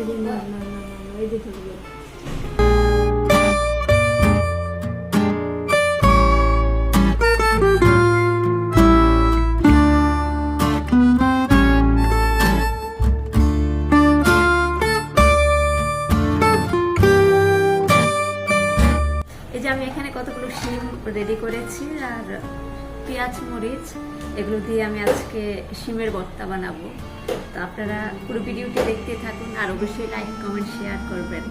এই যে চলে গেল। এই যে আমি এখানে কতগুলো শিম রেডি করেছি আর পেঁয়াজ মরিচ এগুলো দিয়ে আমি আজকে শিমের ভর্তা বানাবো। তো আপনারা পুরো ভিডিওটি দেখতে থাকুন আর অবশ্যই লাইক কমেন্ট শেয়ার করবেন।